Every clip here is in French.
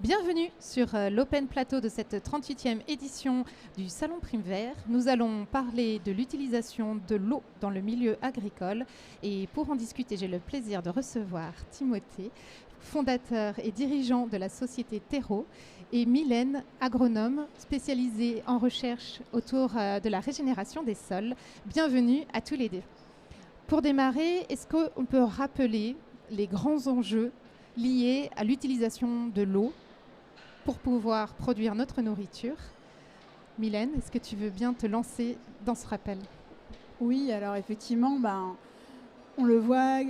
Bienvenue sur l'Open Plateau de cette 38e édition du Salon Prime Vert. Nous allons parler de l'utilisation de l'eau dans le milieu agricole. Et pour en discuter, j'ai le plaisir de recevoir Timothée, fondateur et dirigeant de la société Terreau, et Mylène, agronome spécialisée en recherche autour de la régénération des sols. Bienvenue à tous les deux. Pour démarrer, est-ce qu'on peut rappeler les grands enjeux liés à l'utilisation de l'eau pour pouvoir produire notre nourriture? Mylène, est-ce que tu veux bien te lancer dans ce rappel? Oui, alors effectivement, on le voit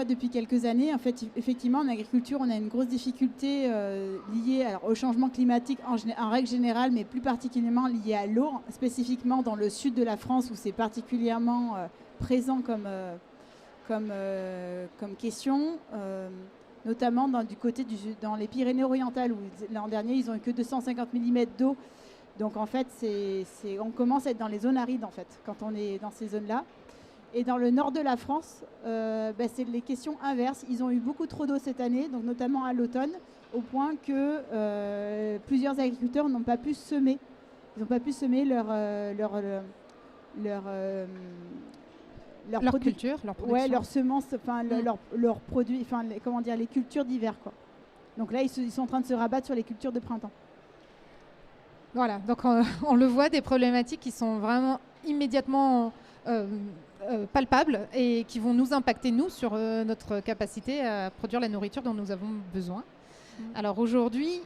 depuis quelques années. En fait, effectivement, en agriculture, on a une grosse difficulté liée au changement climatique en règle générale, mais plus particulièrement liée à l'eau, spécifiquement dans le sud de la France où c'est particulièrement présent comme question. Notamment du côté dans les Pyrénées-Orientales, où l'an dernier, ils n'ont eu que 250 mm d'eau. Donc, en fait, on commence à être dans les zones arides, en fait, quand on est dans ces zones-là. Et dans le nord de la France, c'est les questions inverses. Ils ont eu beaucoup trop d'eau cette année, donc notamment à l'automne, au point que plusieurs agriculteurs n'ont pas pu semer. Ils n'ont pas pu semer leur culture, leur production. Ouais, leurs semences, leurs produits, les cultures d'hiver, quoi. Donc là, ils sont en train de se rabattre sur les cultures de printemps. Voilà, donc on le voit, des problématiques qui sont vraiment immédiatement palpables et qui vont nous impacter, nous, sur notre capacité à produire la nourriture dont nous avons besoin. Alors aujourd'hui,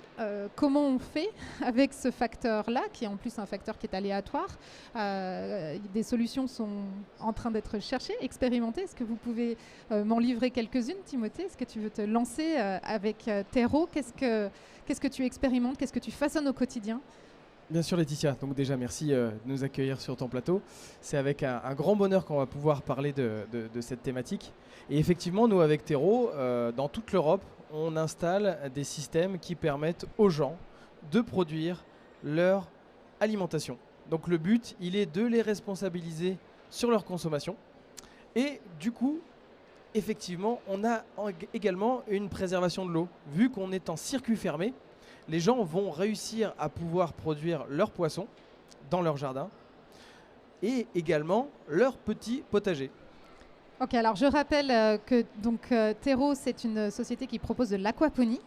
comment on fait avec ce facteur-là, qui est en plus un facteur qui est aléatoire? Des solutions sont en train d'être cherchées, expérimentées. Est-ce que vous pouvez m'en livrer quelques-unes, Timothée? Est-ce que tu veux te lancer avec Terreau? Qu'est-ce que tu expérimentes? Qu'est-ce que tu façonnes au quotidien? Bien sûr, Laetitia. Donc déjà, merci de nous accueillir sur ton plateau. C'est avec un grand bonheur qu'on va pouvoir parler de cette thématique. Et effectivement, nous, avec Terreau, dans toute l'Europe, on installe des systèmes qui permettent aux gens de produire leur alimentation. Donc le but, il est de les responsabiliser sur leur consommation. Et du coup, effectivement, on a également une préservation de l'eau. Vu qu'on est en circuit fermé, les gens vont réussir à pouvoir produire leurs poissons dans leur jardin et également leur petit potager. Ok, alors je rappelle que Terreau, c'est une société qui propose de l'aquaponie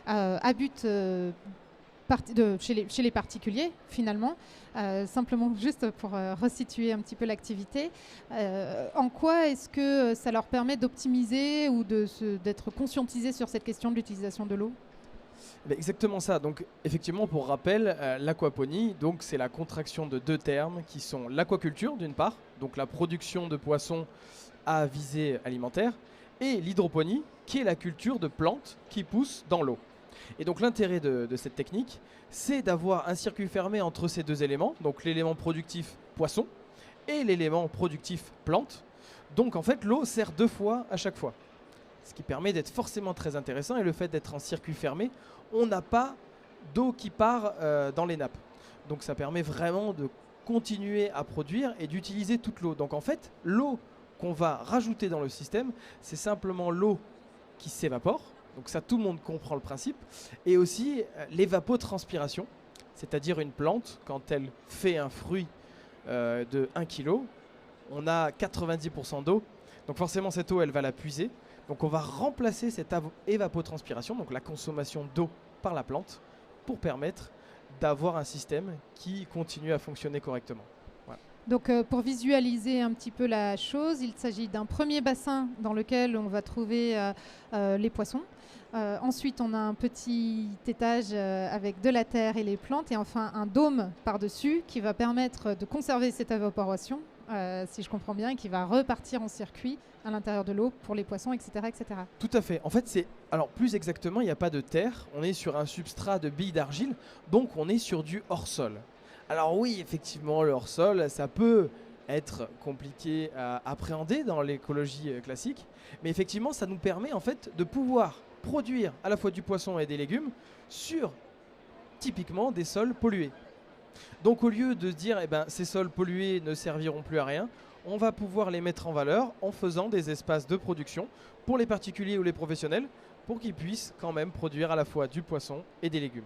à but chez les particuliers, finalement. Simplement, juste pour resituer un petit peu l'activité, en quoi est-ce que ça leur permet d'optimiser ou d'être conscientisés sur cette question de l'utilisation de l'eau? Exactement ça. Donc effectivement, pour rappel, l'aquaponie, donc c'est la contraction de deux termes qui sont l'aquaculture d'une part, donc la production de poissons à visée alimentaire, et l'hydroponie, qui est la culture de plantes qui poussent dans l'eau. Et donc l'intérêt de cette technique, c'est d'avoir un circuit fermé entre ces deux éléments, donc l'élément productif poisson et l'élément productif plante. Donc en fait, l'eau sert deux fois à chaque fois, ce qui permet d'être forcément très intéressant. Et le fait d'être en circuit fermé, on n'a pas d'eau qui part dans les nappes. Donc ça permet vraiment de continuer à produire et d'utiliser toute l'eau. Donc en fait, l'eau qu'on va rajouter dans le système, c'est simplement l'eau qui s'évapore. Donc ça, tout le monde comprend le principe. Et aussi l'évapotranspiration, c'est-à-dire une plante, quand elle fait un fruit de 1 kg, on a 90% d'eau. Donc forcément, cette eau, elle va la puiser. Donc on va remplacer cette évapotranspiration, donc la consommation d'eau par la plante, pour permettre d'avoir un système qui continue à fonctionner correctement. Voilà. Donc pour visualiser un petit peu la chose, il s'agit d'un premier bassin dans lequel on va trouver les poissons. Ensuite, on a un petit étage avec de la terre et les plantes, et enfin un dôme par-dessus qui va permettre de conserver cette évaporation, si je comprends bien, et qui va repartir en circuit à l'intérieur de l'eau pour les poissons, etc., etc. Tout à fait. En fait, alors plus exactement, il n'y a pas de terre. On est sur un substrat de billes d'argile, donc on est sur du hors-sol. Alors oui, effectivement, le hors-sol, ça peut être compliqué à appréhender dans l'écologie classique, mais effectivement, ça nous permet en fait de pouvoir produire à la fois du poisson et des légumes sur typiquement des sols pollués. Donc au lieu de dire ces sols pollués ne serviront plus à rien, on va pouvoir les mettre en valeur en faisant des espaces de production pour les particuliers ou les professionnels pour qu'ils puissent quand même produire à la fois du poisson et des légumes.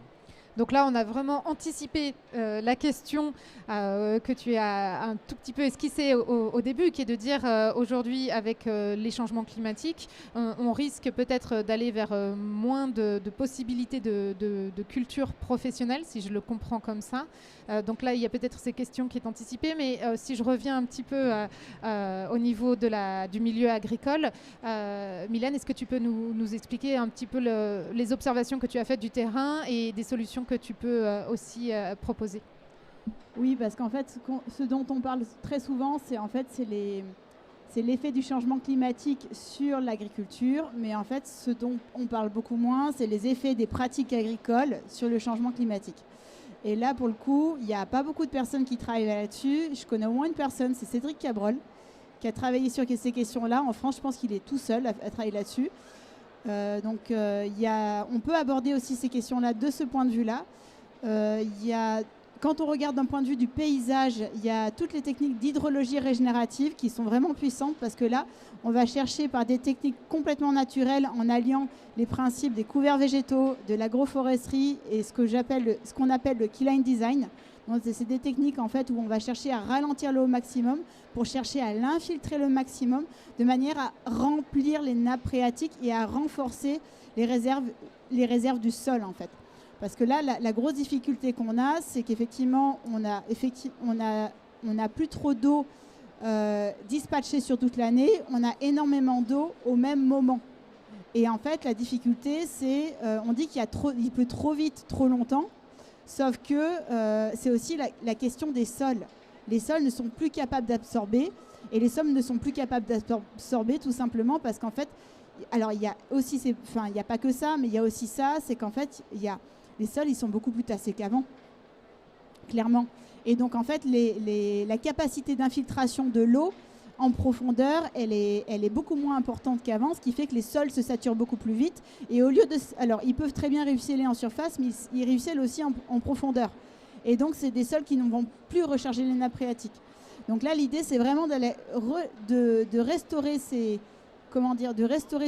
Donc là, on a vraiment anticipé la question que tu as un tout petit peu esquissée au début, qui est de dire aujourd'hui, avec les changements climatiques, on risque peut-être d'aller vers moins de possibilités de culture professionnelle, si je le comprends comme ça. Donc là, il y a peut-être ces questions qui sont anticipées, mais si je reviens un petit peu au niveau du milieu agricole, Mylène, est-ce que tu peux nous expliquer un petit peu les observations que tu as faites du terrain et des solutions que tu peux aussi proposer? Oui, parce qu'en fait, ce dont on parle très souvent, c'est l'effet du changement climatique sur l'agriculture, mais en fait, ce dont on parle beaucoup moins, c'est les effets des pratiques agricoles sur le changement climatique. Et là, pour le coup, il n'y a pas beaucoup de personnes qui travaillent là-dessus. Je connais au moins une personne, c'est Cédric Cabrol, qui a travaillé sur ces questions-là. En France, je pense qu'il est tout seul à travailler là-dessus. On peut aborder aussi ces questions-là de ce point de vue-là. Quand on regarde d'un point de vue du paysage, il y a toutes les techniques d'hydrologie régénérative qui sont vraiment puissantes parce que là, on va chercher par des techniques complètement naturelles en alliant les principes des couverts végétaux, de l'agroforesterie et ce qu'on appelle le keyline design. Donc, c'est des techniques en fait où on va chercher à ralentir l'eau au maximum pour chercher à l'infiltrer le maximum de manière à remplir les nappes phréatiques et à renforcer les réserves du sol en fait. Parce que là, la grosse difficulté qu'on a, c'est qu'effectivement, on a plus trop d'eau dispatchée sur toute l'année. On a énormément d'eau au même moment. Et en fait, la difficulté, c'est, on dit il pleut trop vite, trop longtemps. Sauf que c'est aussi la question des sols. Les sols ne sont plus capables d'absorber. Et les sols ne sont plus capables d'absorber tout simplement parce qu'en fait, alors il y a aussi, il n'y a pas que ça, mais il y a aussi ça, c'est qu'en fait, les sols, ils sont beaucoup plus tassés qu'avant, clairement. Et donc, en fait, la capacité d'infiltration de l'eau en profondeur, elle est beaucoup moins importante qu'avant, ce qui fait que les sols se saturent beaucoup plus vite. Et au lieu de... Alors, ils peuvent très bien ruisseler en surface, mais ils ruissellent aussi en profondeur. Et donc, c'est des sols qui ne vont plus recharger les nappes phréatiques. Donc là, l'idée, c'est vraiment de restaurer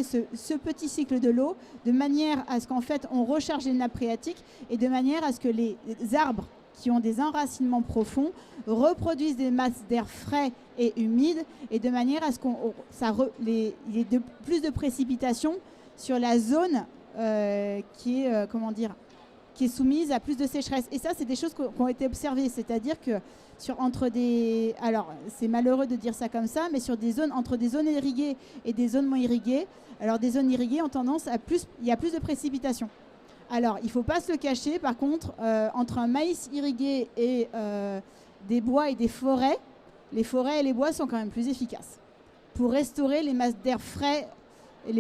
ce petit cycle de l'eau de manière à ce qu'en fait on recharge les nappes phréatiques et de manière à ce que les arbres qui ont des enracinements profonds reproduisent des masses d'air frais et humides et de manière à ce qu'il y ait plus de précipitations sur la zone qui est soumise à plus de sécheresse. Et ça, c'est des choses qui ont été observées, c'est-à-dire que alors c'est malheureux de dire ça comme ça, mais entre des zones irriguées et des zones moins irriguées, alors des zones irriguées ont tendance il y a plus de précipitations. Alors il ne faut pas se le cacher, par contre, entre un maïs irrigué et des bois et des forêts, les forêts et les bois sont quand même plus efficaces pour restaurer les masses d'air frais. Et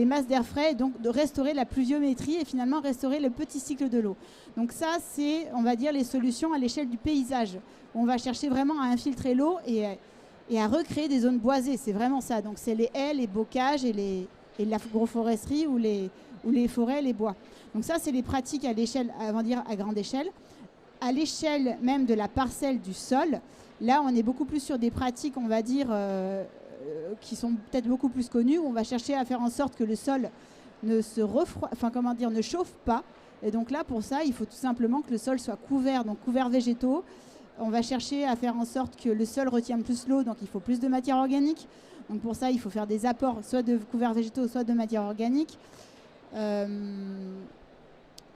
donc de restaurer la pluviométrie et finalement restaurer le petit cycle de l'eau. Donc ça, c'est, on va dire, les solutions à l'échelle du paysage. On va chercher vraiment à infiltrer l'eau et à recréer des zones boisées. C'est vraiment ça. Donc c'est les haies, les bocages et l'agroforesterie ou les forêts, les bois. Donc ça, c'est les pratiques à l'échelle, à grande échelle. À l'échelle même de la parcelle du sol, là, on est beaucoup plus sur des pratiques, on va dire... qui sont peut-être beaucoup plus connus, où on va chercher à faire en sorte que le sol ne chauffe pas. Et donc là, pour ça, il faut tout simplement que le sol soit couvert, donc couverts végétaux. On va chercher à faire en sorte que le sol retienne plus l'eau, donc il faut plus de matière organique. Donc pour ça, il faut faire des apports, soit de couverts végétaux, soit de matière organique.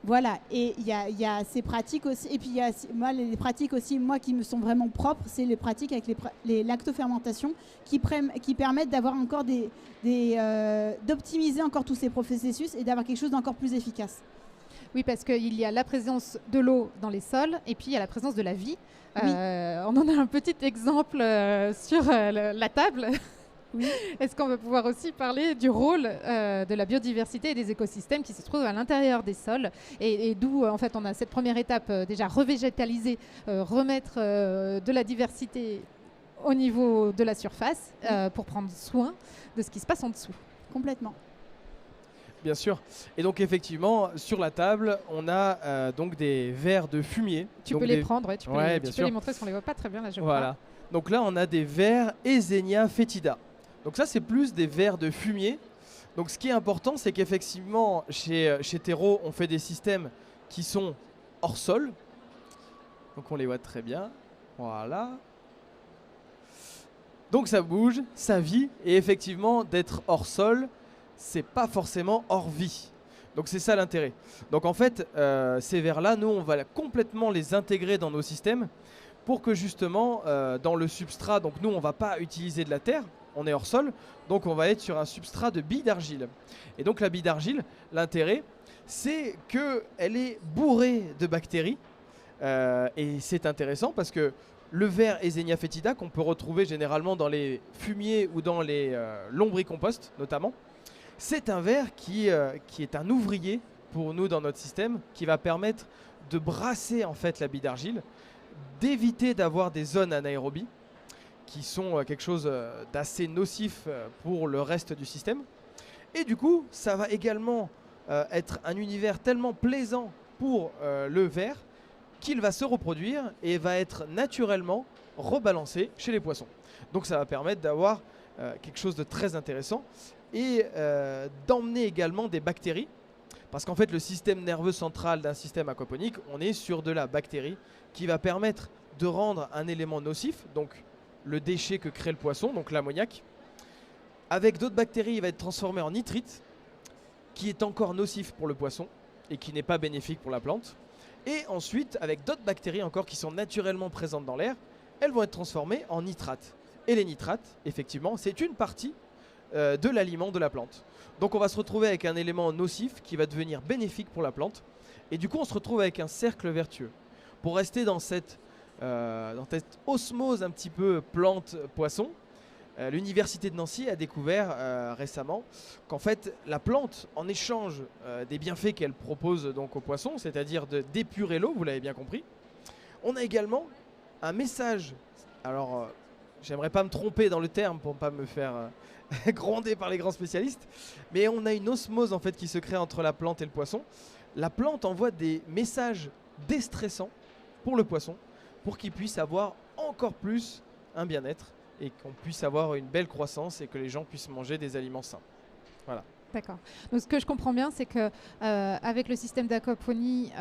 Voilà, et il y a ces pratiques aussi, et puis il y a les pratiques aussi, moi, qui me sont vraiment propres, c'est les pratiques avec les lactofermentations qui permettent d'avoir encore d'optimiser encore tous ces processus et d'avoir quelque chose d'encore plus efficace. Oui, parce qu'il y a la présence de l'eau dans les sols et puis il y a la présence de la vie. Oui. On en a un petit exemple sur la table. Oui. Est-ce qu'on va pouvoir aussi parler du rôle de la biodiversité et des écosystèmes qui se trouvent à l'intérieur des sols et d'où en fait on a cette première étape déjà revégétaliser, remettre de la diversité au niveau de la surface pour prendre soin de ce qui se passe en dessous. Complètement. Bien sûr. Et donc effectivement, sur la table, on a donc des verres de fumier. Tu donc peux les prendre, ouais, tu peux, Ouais, les, bien tu peux sûr. les montrer parce qu'on les voit pas très bien là, je Voilà. Donc là, on a des verres Eisenia fetida. Donc ça, c'est plus des verres de fumier. Donc ce qui est important, c'est qu'effectivement, chez Terreau, on fait des systèmes qui sont hors sol. Donc on les voit très bien. Voilà. Donc ça bouge, ça vit. Et effectivement, d'être hors sol, c'est pas forcément hors vie. Donc c'est ça l'intérêt. Donc en fait, ces verres-là, nous, on va complètement les intégrer dans nos systèmes pour que justement, dans le substrat, donc nous, on va pas utiliser de la terre, on est hors sol, donc on va être sur un substrat de billes d'argile. Et donc la bille d'argile, l'intérêt, c'est qu'elle est bourrée de bactéries. Et c'est intéressant parce que le verre Eisenia fetida, qu'on peut retrouver généralement dans les fumiers ou dans les lombricomposts notamment, c'est un verre qui est un ouvrier pour nous dans notre système, qui va permettre de brasser en fait la bille d'argile, d'éviter d'avoir des zones anaérobies qui sont quelque chose d'assez nocif pour le reste du système. Et du coup, ça va également être un univers tellement plaisant pour le verre qu'il va se reproduire et va être naturellement rebalancé chez les poissons. Donc ça va permettre d'avoir quelque chose de très intéressant et d'emmener également des bactéries. Parce qu'en fait, le système nerveux central d'un système aquaponique, on est sur de la bactérie qui va permettre de rendre un élément nocif, donc le déchet que crée le poisson, donc l'ammoniac. Avec d'autres bactéries, il va être transformé en nitrite, qui est encore nocif pour le poisson et qui n'est pas bénéfique pour la plante. Et ensuite, avec d'autres bactéries encore qui sont naturellement présentes dans l'air, elles vont être transformées en nitrates. Et les nitrates, effectivement, c'est une partie de l'aliment de la plante. Donc on va se retrouver avec un élément nocif qui va devenir bénéfique pour la plante. Et du coup, on se retrouve avec un cercle vertueux. Pour rester dans cette osmose un petit peu plante-poisson, l'université de Nancy a découvert récemment qu'en fait la plante, en échange des bienfaits qu'elle propose donc aux poissons, c'est-à-dire d'épurer l'eau, vous l'avez bien compris, on a également un message. Alors j'aimerais pas me tromper dans le terme pour ne pas me faire gronder par les grands spécialistes, mais on a une osmose en fait qui se crée entre la plante et le poisson. La plante envoie des messages déstressants pour le poisson pour qu'il puisse avoir encore plus un bien-être et qu'on puisse avoir une belle croissance et que les gens puissent manger des aliments sains. Voilà. D'accord. Donc ce que je comprends bien, c'est que avec le système d'aquaponie,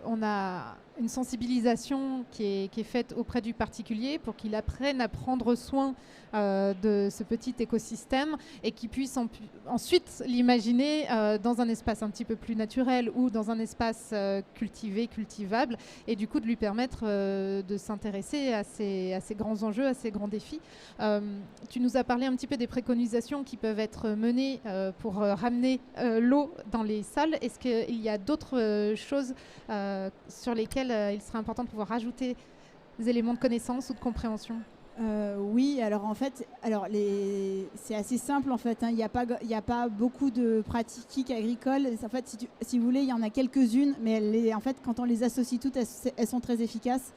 on a une sensibilisation qui est faite auprès du particulier pour qu'il apprenne à prendre soin de ce petit écosystème et qu'il puisse ensuite l'imaginer dans un espace un petit peu plus naturel ou dans un espace cultivé, cultivable, et du coup de lui permettre de s'intéresser à ces grands enjeux, à ces grands défis. Tu nous as parlé un petit peu des préconisations qui peuvent être menées pour ramener l'eau dans les sols. Est-ce qu'il y a d'autres choses sur lesquelles il serait important de pouvoir rajouter des éléments de connaissance ou de compréhension? Oui, alors en fait, c'est assez simple en fait. Il n'y a pas beaucoup de pratiques agricoles. En fait, si vous voulez, il y en a quelques-unes, mais en fait, quand on les associe toutes, elles sont très efficaces.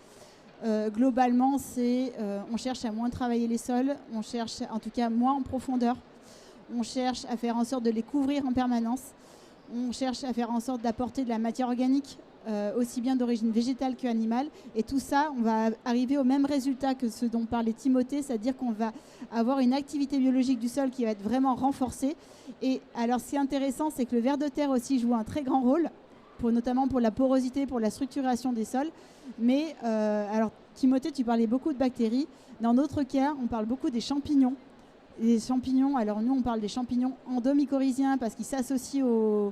Globalement, on cherche à moins travailler les sols, on cherche en tout cas moins en profondeur. On cherche à faire en sorte de les couvrir en permanence. On cherche à faire en sorte d'apporter de la matière organique, aussi bien d'origine végétale qu'animale. Et tout ça, on va arriver au même résultat que ce dont parlait Timothée, c'est-à-dire qu'on va avoir une activité biologique du sol qui va être vraiment renforcée. Et alors, ce qui est intéressant, c'est que le ver de terre aussi joue un très grand rôle, notamment pour la porosité, pour la structuration des sols. Mais, alors, Timothée, tu parlais beaucoup de bactéries. Dans notre cas, on parle beaucoup des champignons. Les champignons, alors nous on parle des champignons endomycorhiziens parce qu'ils s'associent aux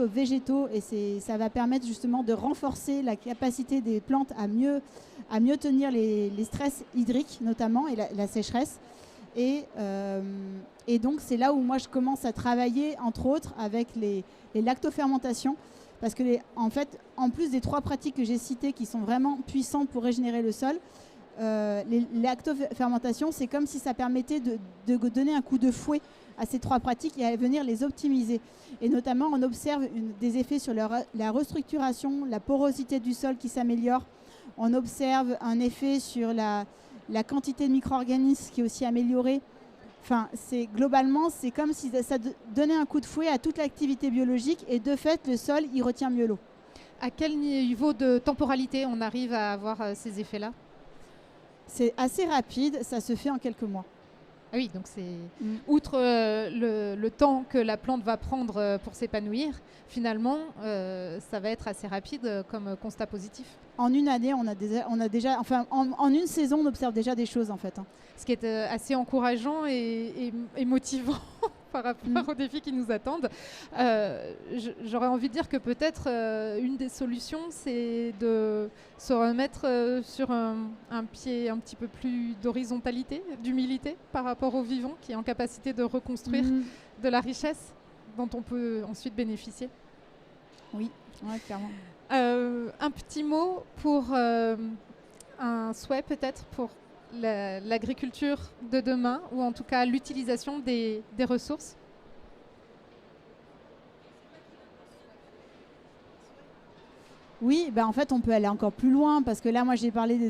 végétaux et ça va permettre justement de renforcer la capacité des plantes à mieux tenir les stress hydriques notamment et la sécheresse. Et donc c'est là où moi je commence à travailler entre autres avec les lactofermentations parce que en fait en plus des 3 pratiques que j'ai citées qui sont vraiment puissantes pour régénérer le sol, les lactofermentations, c'est comme si ça permettait de donner un coup de fouet à ces 3 pratiques et à venir les optimiser. Et notamment, on observe des effets sur la restructuration, la porosité du sol qui s'améliore. On observe un effet sur la quantité de micro-organismes qui est aussi améliorée. Enfin, globalement, c'est comme si ça donnait un coup de fouet à toute l'activité biologique et de fait, le sol, il retient mieux l'eau. À quel niveau de temporalité on arrive à avoir ces effets-là? C'est assez rapide, ça se fait en quelques mois. Ah oui, donc c'est outre le temps que la plante va prendre pour s'épanouir, finalement, ça va être assez rapide comme constat positif. En une année, en une saison, on observe déjà des choses en fait. Ce qui est assez encourageant et motivant par rapport aux défis qui nous attendent. J'aurais envie de dire que peut-être une des solutions, c'est de se remettre sur un pied un petit peu plus d'horizontalité, d'humilité par rapport au vivant qui est en capacité de reconstruire de la richesse dont on peut ensuite bénéficier. Oui, ouais, clairement. Un petit mot pour un souhait peut-être pour l'agriculture de demain, ou en tout cas l'utilisation des ressources. Oui, en fait, on peut aller encore plus loin parce que là, moi, j'ai parlé de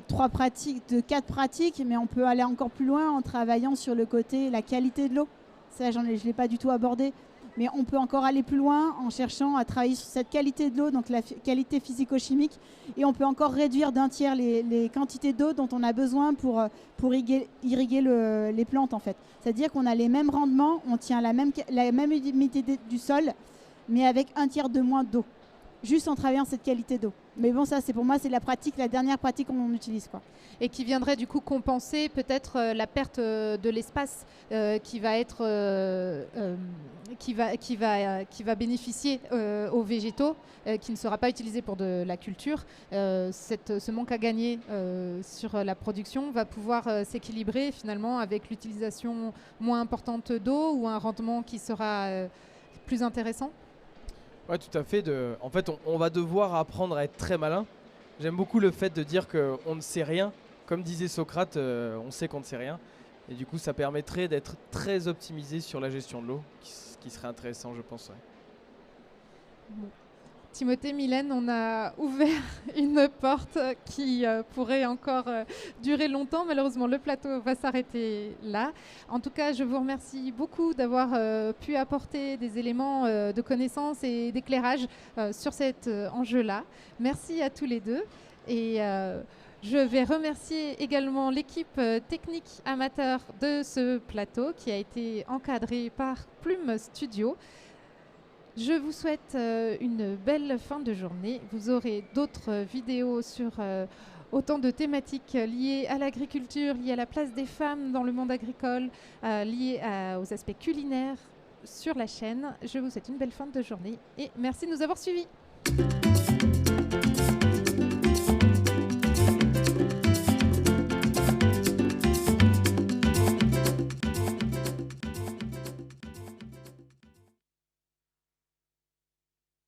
4 pratiques, mais on peut aller encore plus loin en travaillant sur le côté, la qualité de l'eau. Ça, je ne l'ai pas du tout abordé. Mais on peut encore aller plus loin en cherchant à travailler sur cette qualité de l'eau, donc la qualité physico-chimique. Et on peut encore réduire d'1 tiers les quantités d'eau dont on a besoin pour irriguer les plantes, en fait. C'est-à-dire qu'on a les mêmes rendements, on tient la même humidité du sol, mais avec 1 tiers de moins d'eau, juste en travaillant cette qualité d'eau. Mais bon, ça, pour moi, c'est la dernière pratique qu'on utilise, quoi. Et qui viendrait du coup compenser peut-être la perte de l'espace qui va bénéficier aux végétaux, qui ne sera pas utilisé pour de la culture. Ce manque à gagner sur la production va pouvoir s'équilibrer finalement avec l'utilisation moins importante d'eau ou un rendement qui sera plus intéressant. Oui, tout à fait. En fait, on va devoir apprendre à être très malin. J'aime beaucoup le fait de dire qu'on ne sait rien. Comme disait Socrate, on sait qu'on ne sait rien. Et du coup, ça permettrait d'être très optimisé sur la gestion de l'eau, ce qui serait intéressant, je pense. Ouais. Bon. Timothée, Mylène, on a ouvert une porte qui pourrait encore durer longtemps. Malheureusement, le plateau va s'arrêter là. En tout cas, je vous remercie beaucoup d'avoir pu apporter des éléments de connaissance et d'éclairage sur cet enjeu-là. Merci à tous les deux. Et je vais remercier également l'équipe technique amateur de ce plateau qui a été encadrée par Plume Studio. Je vous souhaite une belle fin de journée. Vous aurez d'autres vidéos sur autant de thématiques liées à l'agriculture, liées à la place des femmes dans le monde agricole, liées aux aspects culinaires sur la chaîne. Je vous souhaite une belle fin de journée et merci de nous avoir suivis.